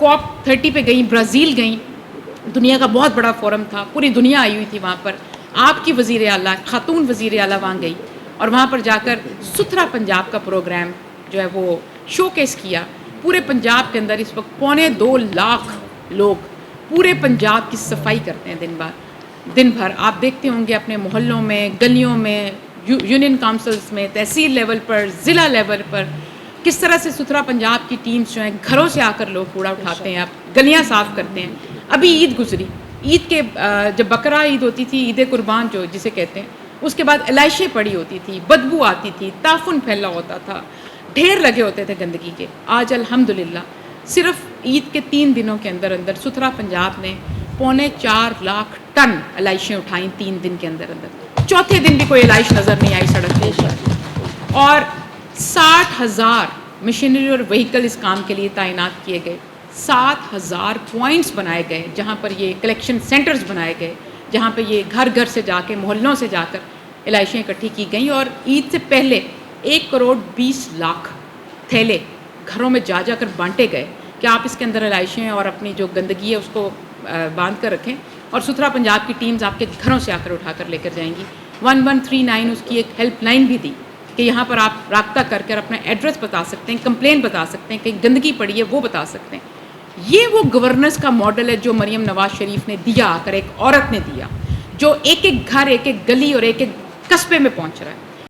COP30 पे गई, Brazil गई, दुनिया का बहुत बड़ा फोरम था, पूरी दुनिया आई हुई थी वहाँ पर। आपकी वज़ीर आला, खातून वज़ीर आला वहाँ गई और वहाँ पर जाकर सुथरा पंजाब का प्रोग्राम जो है वो शोकेस किया। पूरे पंजाब के अंदर इस वक्त 2.25 लाख लोग पूरे पंजाब की सफाई करते हैं दिन भर। आप देखते होंगे अपने मोहल्लों में, गलियों में, यूनियन काउंसिल्स में, तहसील लेवल पर, ज़िला लेवल पर किस तरह से सुथरा पंजाब की टीम्स जो हैं घरों से आकर लोग कूड़ा उठाते हैं, आप गलियाँ साफ़ करते हैं। अभी ईद गुजरी, ईद के जब बकरा ईद होती थी, ईद कुर्बान जो जिसे कहते हैं, उसके बाद इलाइशें पड़ी होती थी, बदबू आती थी, ताफुन फैला होता था, ढेर लगे होते थे गंदगी के। आज अल्हम्दुलिल्लाह सिर्फ ईद के 3 दिनों के अंदर अंदर सुथरा पंजाब ने 4.25 लाख टन इलाइशें उठाई 3 दिन के अंदर अंदर। चौथे दिन भी कोई इलाइश नज़र नहीं आई सड़क पर। और 60,000 मशीनरी और व्हीकल इस काम के लिए तैनात किए गए। 7,000 पॉइंट्स बनाए गए जहाँ पर ये कलेक्शन सेंटर्स बनाए गए, जहाँ पे ये घर घर से जाके, मोहल्लों से जाकर इलाइशें इकट्ठी की गई। और ईद से पहले 1 करोड़ 20 लाख थैले घरों में जा जाकर बांटे गए कि आप इसके अंदर इलाइशें और अपनी जो गंदगी है उसको बांध कर रखें, और सुथरा पंजाब की टीम्स आपके घरों से आकर उठाकर लेकर जाएंगी। 1139 उसकी एक हेल्पलाइन भी दी कि यहाँ पर आप राब्ता करके अपना एड्रेस बता सकते हैं, कंप्लेन बता सकते हैं, कहीं गंदगी पड़ी है वो बता सकते हैं। ये वो गवर्नेंस का मॉडल है जो मरियम नवाज शरीफ ने दिया, आकर एक औरत ने दिया, जो एक एक घर, एक एक गली और एक एक कस्बे में पहुँच रहा है।